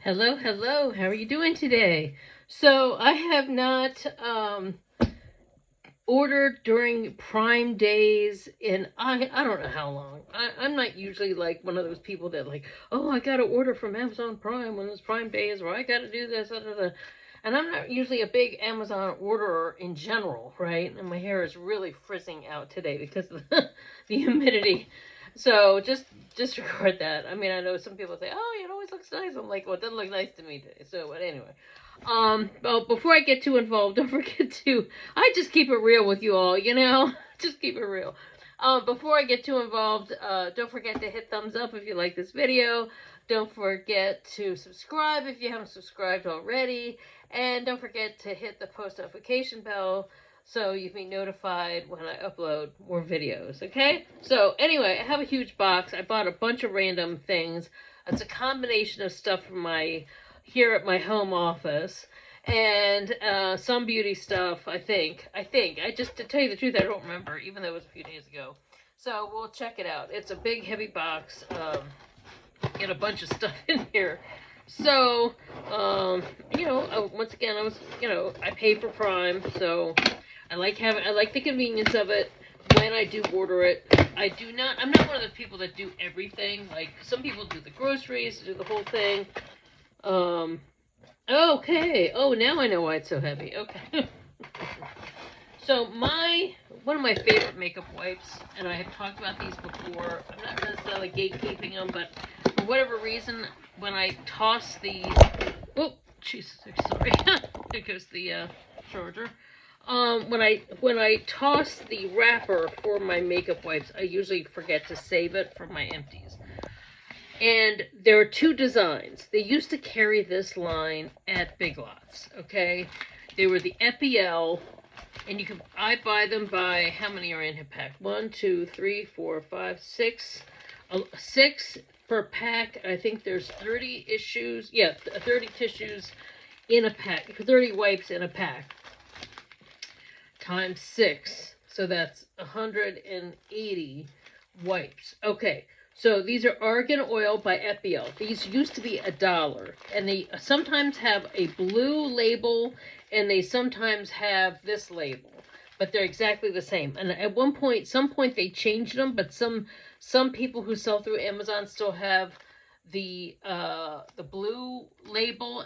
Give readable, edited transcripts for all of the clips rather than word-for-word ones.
Hello, hello. How are you doing today? So I have not ordered during Prime days in I don't know how long. I'm not usually like one of those people that like, oh, I got to order from Amazon Prime when it's Prime days, or I got to do this. And I'm not usually a big Amazon orderer in general, right? And my hair is really frizzing out today because of the humidity. So just record that. I mean, I know some people say, "Oh, it always looks nice." I'm like, "Well, it doesn't look nice to me today." So, but anyway, well, before I get too involved, don't forget to. I just keep it real with you all, just keep it real. Before I get too involved, don't forget to hit thumbs up if you like this video. Don't forget to subscribe if you haven't subscribed already, and don't forget to hit the post notification bell so you can be notified when I upload more videos, okay? So anyway, I have a huge box. I bought a bunch of random things. It's a combination of stuff from here at my home office and some beauty stuff, I think. To tell you the truth, I don't remember, even though it was a few days ago. So we'll check it out. It's a big, heavy box. Get a bunch of stuff in here. So, once again, I pay for Prime, so I like the convenience of it when I do order it. I'm not one of those people that do everything. Like, some people do the groceries, do the whole thing. Okay. Oh, now I know why it's so heavy. Okay. So one of my favorite makeup wipes, and I have talked about these before. I'm not necessarily gatekeeping them, but for whatever reason, when I toss these, oh, Jesus, sorry, there goes the charger. When I toss the wrapper for my makeup wipes, I usually forget to save it for my empties. And there are two designs. They used to carry this line at Big Lots, okay? They were the Eielle, and I buy them by, how many are in a pack? 1, 2, 3, 4, 5, 6. 6 per pack. I think there's 30 issues. Yeah, 30 tissues in a pack. 30 wipes in a pack. Times 6. So that's 180 wipes. Okay. So these are Argan Oil by Eielle. These used to be $1, and they sometimes have a blue label, and they sometimes have this label, but they're exactly the same. And at some point they changed them, but some people who sell through Amazon still have the blue label,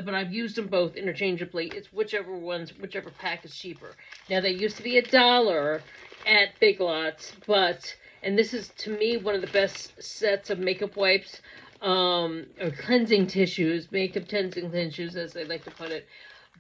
but I've used them both interchangeably. It's whichever pack is cheaper. Now they used to be $1 at Big Lots, and this is, to me, one of the best sets of makeup wipes, or cleansing tissues, makeup cleansing tissues, as they like to put it.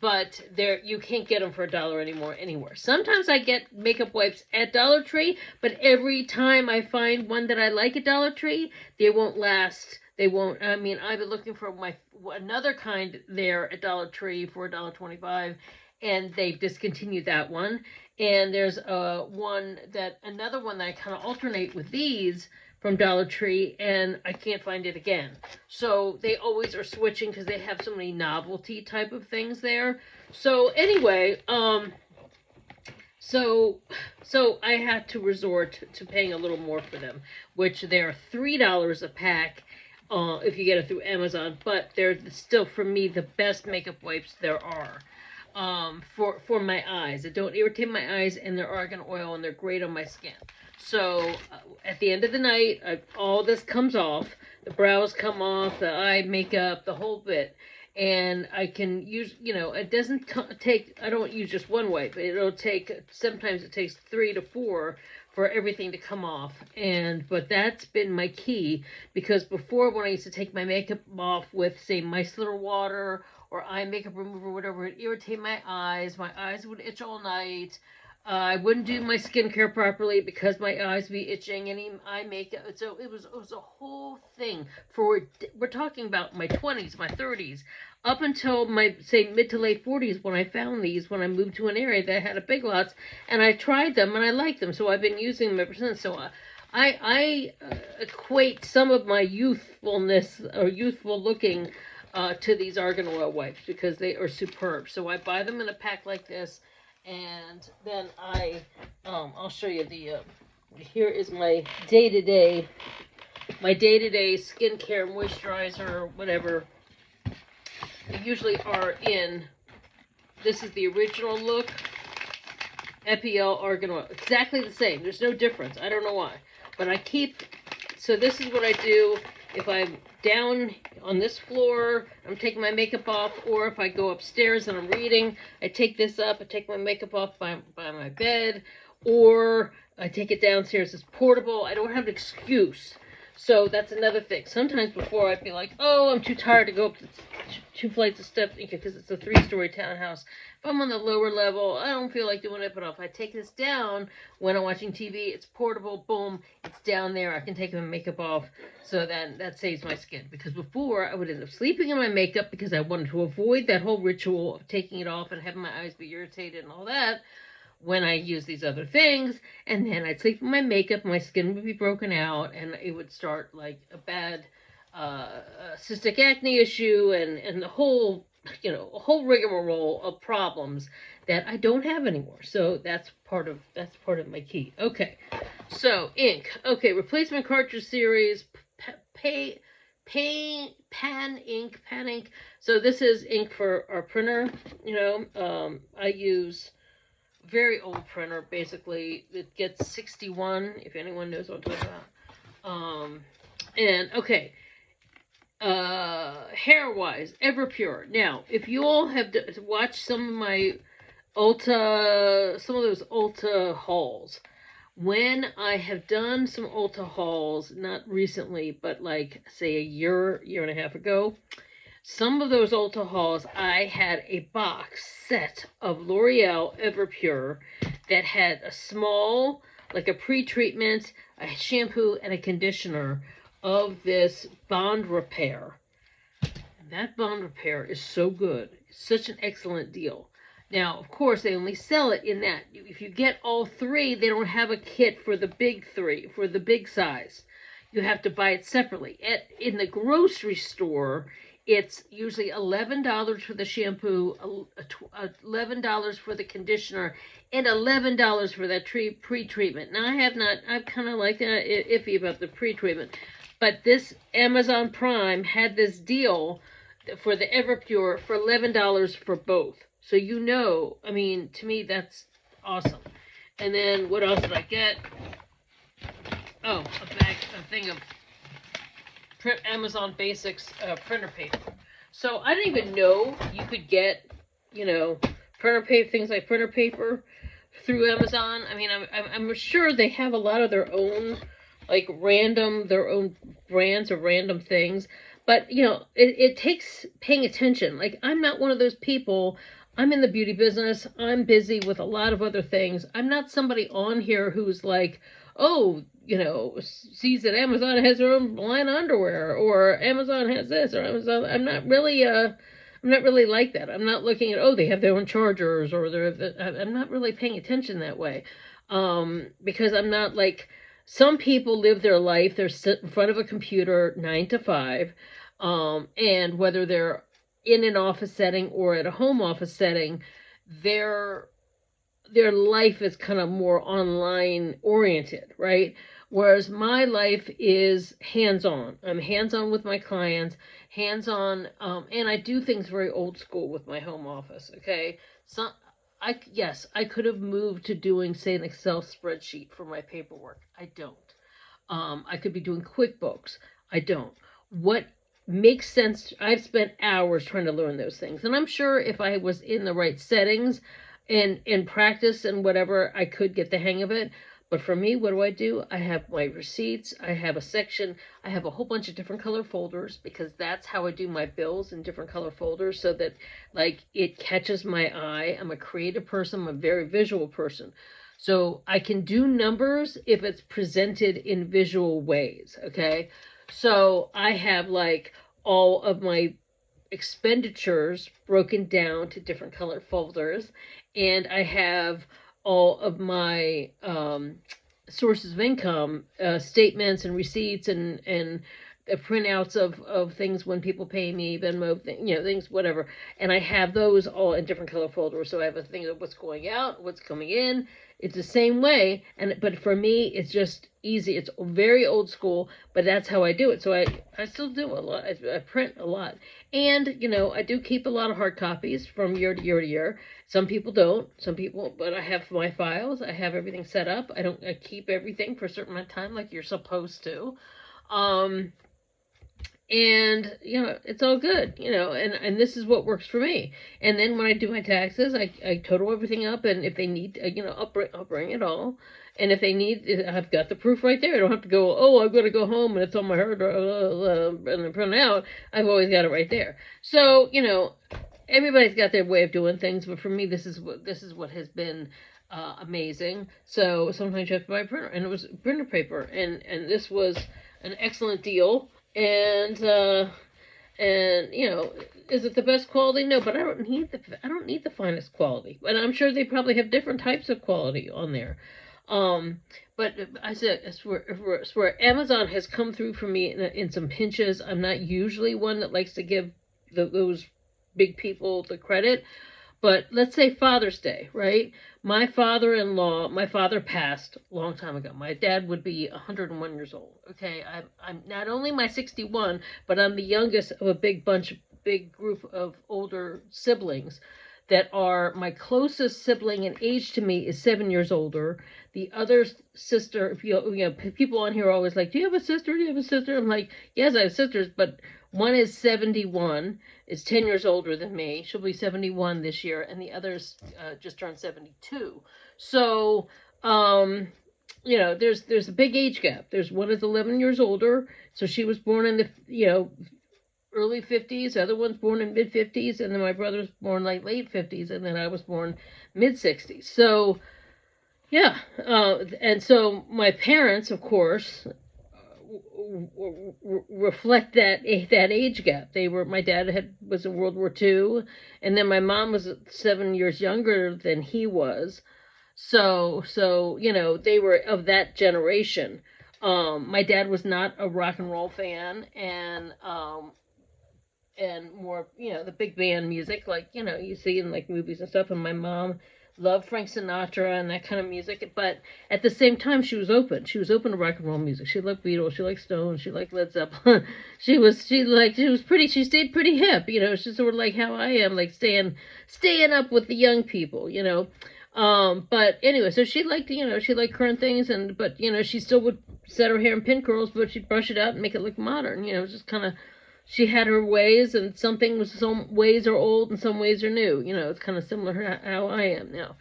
But you can't get them for $1 anymore anywhere. Sometimes I get makeup wipes at Dollar Tree, but every time I find one that I like at Dollar Tree, they won't last. They won't. I mean, I've been looking for another kind there at Dollar Tree for $1.25, and they've discontinued that one. And there's another one that I kind of alternate with these from Dollar Tree, and I can't find it again. So they always are switching because they have so many novelty type of things there. So anyway, so I had to resort to paying a little more for them, which they're $3 a pack if you get it through Amazon, but they're still, for me, the best makeup wipes there are. For my eyes. It don't irritate my eyes, and they're argan oil, and they're great on my skin. So at the end of the night, all this comes off. The brows come off, the eye makeup, the whole bit. And I can use, it doesn't take, I don't use just one wipe. Sometimes it takes 3 to 4 for everything to come off. But that's been my key, because before, when I used to take my makeup off with, say, micellar water or eye makeup remover, whatever, it irritated my eyes. My eyes would itch all night. I wouldn't do my skincare properly because my eyes would be itching, any eye makeup. So it was a whole thing. We're talking about my 20s, my 30s, up until my, say, mid to late 40s, when I found these, when I moved to an area that had a Big Lots, and I tried them, and I liked them, so I've been using them ever since. So I equate some of my youthfulness, or youthful looking, to these argan oil wipes, because they are superb. So I buy them in a pack like this, and then I'll show you here is my day-to-day skincare, moisturizer, whatever. They usually are in, this is the original look, Eielle Argan Oil. Exactly the same. There's no difference. I don't know why. But I keep, so this is what I do if I'm down on this floor, I'm taking my makeup off, or if I go upstairs and I'm reading, I take this up, I take my makeup off by my bed, or I take it downstairs. It's portable. I don't have an excuse. So that's another thing. Sometimes before I'd be like, oh, I'm too tired to go up 2 flights of steps because it's a 3-story townhouse. If I'm on the lower level, I don't feel like doing it, but if I take this down when I'm watching TV, it's portable, boom, it's down there. I can take my makeup off, so then that saves my skin. Because before, I would end up sleeping in my makeup because I wanted to avoid that whole ritual of taking it off and having my eyes be irritated and all that when I use these other things, and then I'd sleep in my makeup, my skin would be broken out, and it would start like a bad cystic acne issue, and the whole, a whole rigmarole of problems that I don't have anymore. So that's part of my key. Okay, so ink. Okay, replacement cartridge series, PANINK. So this is ink for our printer. I use very old printer, basically. It gets 61, if anyone knows what I'm talking about. And okay, hair wise, Everpure. Now, if you all have watched some of my some of those Ulta hauls, when I have done some Ulta hauls, not recently, but like say a year and a half ago, some of those Ulta hauls, I had a box set of L'Oreal Everpure that had a small, like a pre-treatment, a shampoo, and a conditioner of this bond repair. And that bond repair is so good. It's such an excellent deal. Now, of course, they only sell it in that. If you get all 3, they don't have a kit for the big 3, for the big size. You have to buy it separately. In the grocery store, it's usually $11 for the shampoo, $11 for the conditioner, and $11 for that pre-treatment. Now, I'm kind of like iffy about the pre-treatment, but this Amazon Prime had this deal for the Everpure for $11 for both. So I mean, to me, that's awesome. And then what else did I get? Oh, a thing of Amazon Basics printer paper. So I didn't even know you could get, printer paper, things like printer paper through Amazon. I mean, I'm sure they have a lot of their own, like their own brands of random things. But, it takes paying attention. Like, I'm not one of those people. I'm in the beauty business. I'm busy with a lot of other things. I'm not somebody on here who's like, oh, sees that Amazon has their own line of underwear, or Amazon has this, or Amazon. I'm not really like that. I'm not looking at, oh, they have their own chargers, or I'm not really paying attention that way, because I'm not like some people live their life. They're sitting in front of a computer 9 to 5, and whether they're in an office setting or at a home office setting, their life is kind of more online oriented, right? Whereas my life is hands-on. I'm hands-on with my clients, hands-on, and I do things very old school with my home office, okay? So, I could have moved to doing, say, an Excel spreadsheet for my paperwork. I don't. I could be doing QuickBooks. I don't. What makes sense, I've spent hours trying to learn those things. And I'm sure if I was in the right settings and in practice and whatever, I could get the hang of it. But for me, what do? I have my receipts. I have a section. I have a whole bunch of different color folders, because that's how I do my bills, in different color folders, so that like it catches my eye. I'm a creative person. I'm a very visual person. So I can do numbers if it's presented in visual ways. Okay. So I have like all of my expenditures broken down to different color folders, and I have all of my sources of income, statements and receipts and printouts of things when people pay me, Venmo, things, whatever. And I have those all in different color folders. So I have a thing of what's going out, what's coming in. It's the same way, but for me, it's just easy. It's very old school, but that's how I do it. So I still do a lot. I print a lot. And, I do keep a lot of hard copies from year to year to year. Some people don't. Some people, but I have my files. I have everything set up. I keep everything for a certain amount of time like you're supposed to. And it's all good, and this is what works for me. And then when I do my taxes, I total everything up, and if they need, I'll bring it all. And if they need, I've got the proof right there. I don't have to go, oh, I've got to go home and it's on my hard and then print it out. I've always got it right there. So everybody's got their way of doing things, but for me, this is what has been amazing. So sometimes you have to buy a printer, and it was printer paper, and this was an excellent deal. And is it the best quality? No, but I don't need the finest quality. And I'm sure they probably have different types of quality on there. But I said, it's where Amazon has come through for me in some pinches. I'm not usually one that likes to give those big people the credit. But let's say Father's Day, right? My father passed a long time ago. My dad would be 101 years old. Okay, I'm not only my 61, but I'm the youngest of a big group of older siblings that are, my closest sibling in age to me is 7 years older. The other sister, people on here are always like, do you have a sister? Do you have a sister? I'm like, yes, I have sisters, but one is 71, is 10 years older than me. She'll be 71 this year, and the others just turned 72. So, there's a big age gap. There's one is 11 years older, so she was born in the, early 50s. The other one's born in mid 50s, and then my brother's born like late 50s, and then I was born mid 60s. So, yeah, and so my parents, of course, reflect that age gap. My dad was in World War II, and then my mom was 7 years younger than he was. So they were of that generation. My dad was not a rock and roll fan, and more, the big band music, like, you see in like movies and stuff. And my mom loved Frank Sinatra and that kind of music, but at the same time, she was open. She was open to rock and roll music. She liked Beatles, she liked Stones, she liked Led Zeppelin. she stayed pretty hip, she's sort of like how I am, like staying up with the young people, But anyway, so she liked current things, but she still would set her hair in pin curls, but she'd brush it out and make it look modern, it was just kind of, she had her ways, and some ways are old and some ways are new. It's kind of similar to how I am now.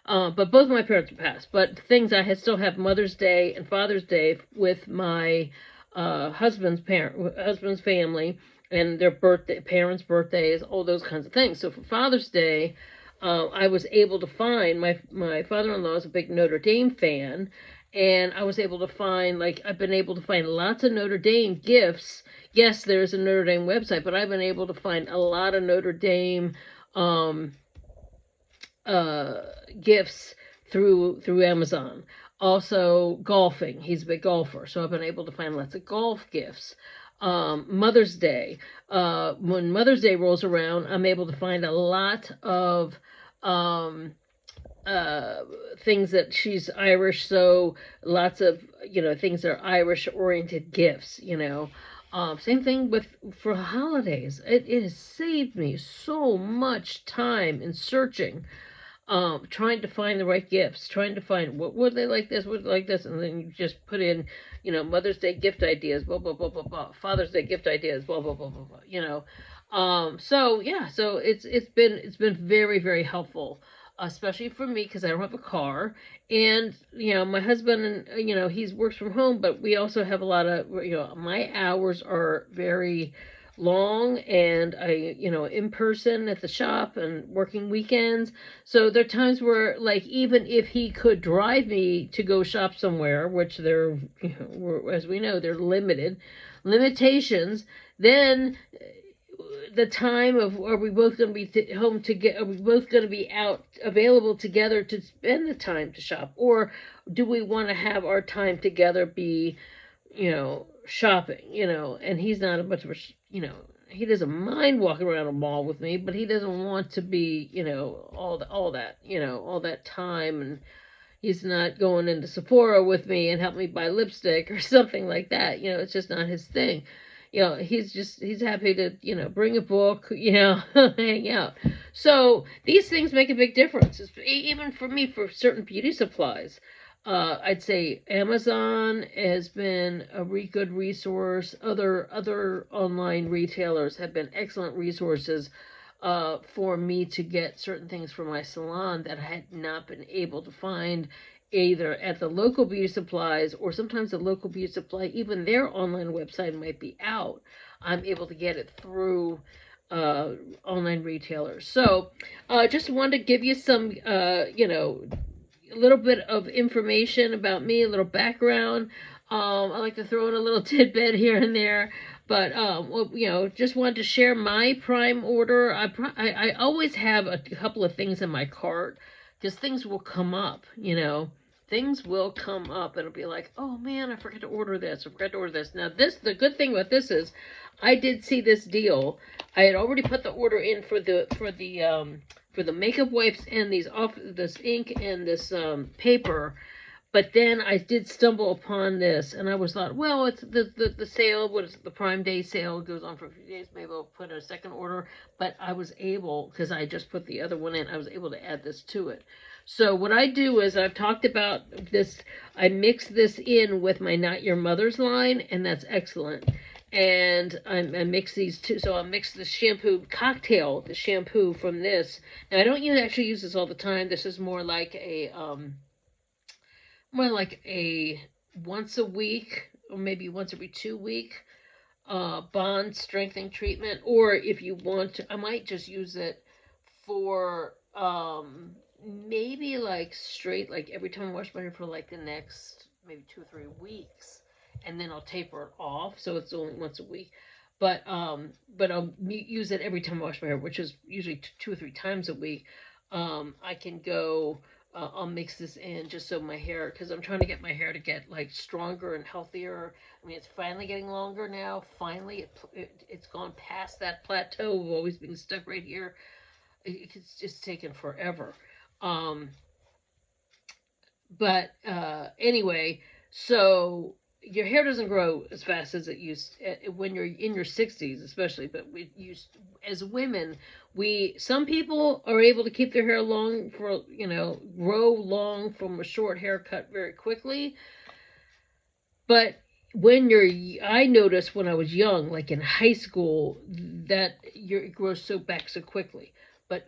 But both of my parents passed. But things I still have Mother's Day and Father's Day with my husband's family, and their parents' birthdays, all those kinds of things. So for Father's Day, I was able to find, my father-in-law is a big Notre Dame fan, and I was able to find, I've been able to find lots of Notre Dame gifts. Yes, there's a Notre Dame website, but I've been able to find a lot of Notre Dame gifts through Amazon. Also, golfing. He's a big golfer, so I've been able to find lots of golf gifts. Mother's Day. When Mother's Day rolls around, I'm able to find a lot of things that she's Irish, so lots of, things that are Irish-oriented gifts, Same thing for holidays. It has saved me so much time in searching, trying to find the right gifts, trying to find what would they like this, would they like this, and then you just put in, Mother's Day gift ideas, blah blah blah blah blah, Father's Day gift ideas, blah blah blah blah blah. So it's been very, very helpful. Especially for me, because I don't have a car, and my husband, and he works from home, but we also have a lot of, my hours are very long, and I, in person at the shop and working weekends. So there are times where, even if he could drive me to go shop somewhere, which they're, as we know, they're limitations, then the time of, are we both going to be home together? Are we both going to be out available together to spend the time to shop? Or do we want to have our time together be, shopping, you know, and he's not much of a, you know, he doesn't mind walking around a mall with me, but he doesn't want to be, you know, all that, you know, all that time, and he's not going into Sephora with me and help me buy lipstick or something like that. You know, it's just not his thing. You know, he's happy to, you know, bring a book, you know, hang out. So these things make a big difference, even for me, for certain beauty supplies. I'd say Amazon has been a good resource. Other online retailers have been excellent resources for me to get certain things for my salon that I had not been able to find either at the local beauty supplies, or sometimes the local beauty supply, even their online website might be out. I'm able to get it through online retailers. So just wanted to give you some, you know, a little bit of information about me, a little background. I like to throw in a little tidbit here and there. But, well, you know, just wanted to share my Prime order. I always have a couple of things in my cart, because things will come up, you know. Things will come up, and it'll be like, oh, man, I forgot to order this. I forgot to order this. Now, the good thing about this is I did see this deal. I had already put the order in for the makeup wipes and this ink and this paper. But then I did stumble upon this, and I was thought, well, it's the sale, what is it, the Prime Day sale goes on for a few days, maybe I'll put a second order. But I was able, because I just put the other one in, I was able to add this to it. So what I do is, I've talked about this, I mix this in with my Not Your Mother's line, and that's excellent. And I mix these two, so I'll mix the shampoo cocktail, the shampoo from this. Now, I don't actually use this all the time. This is more like a once a week, or maybe once every 2 week bond strengthening treatment. Or if you want to, I might just use it for maybe like straight, like every time I wash my hair for like the next maybe 2 or 3 weeks, and then I'll taper it off, so it's only once a week. But I'll use it every time I wash my hair, which is usually 2 or 3 times a week. I can go. I'll mix this in just so my hair, because I'm trying to get my hair to get like stronger and healthier. I mean, it's finally getting longer now. Finally, it's gone past that plateau of always being stuck right here. It's just taken forever. But anyway, so your hair doesn't grow as fast as it used when you're in your 60s, especially. But as women, some people are able to keep their hair long for, you know, grow long from a short haircut very quickly. But I noticed when I was young, like in high school, that it grows back so quickly. But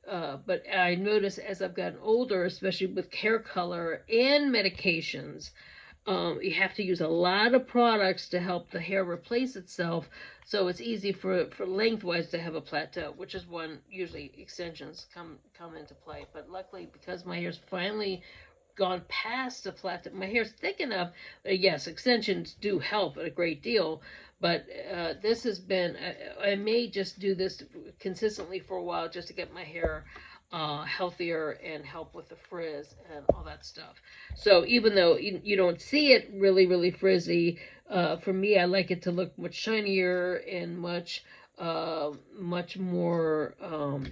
I notice as I've gotten older, especially with hair color and medications, you have to use a lot of products to help the hair replace itself. So it's easy for lengthwise to have a plateau, which is when usually extensions come into play. But luckily, because my hair's finally gone past the plateau, my hair's thick enough. Yes, extensions do help a great deal. But this has been, I may just do this consistently for a while just to get my hair healthier and help with the frizz and all that stuff. So even though you don't see it really, really frizzy, for me, I like it to look much shinier and much more,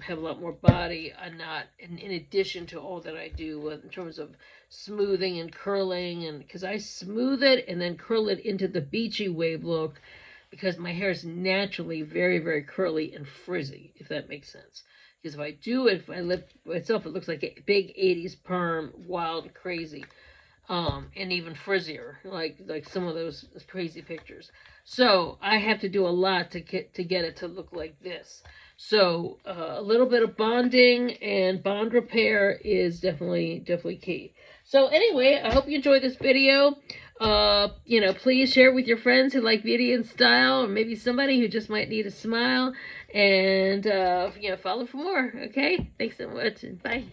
have a lot more body. I'm not, in addition to all that I do in terms of smoothing and curling, and because I smooth it and then curl it into the beachy wave look, because my hair is naturally very, very curly and frizzy, if that makes sense. Because if I do it, if I lift myself, it looks like a big 80s perm, wild and crazy. And even frizzier, like some of those crazy pictures. So I have to do a lot to get it to look like this. So a little bit of bonding and bond repair is definitely key. So anyway, I hope you enjoyed this video. You know, please share it with your friends who like beauty and style, or maybe somebody who just might need a smile. And you know, follow for more. Okay, thanks so much, and bye.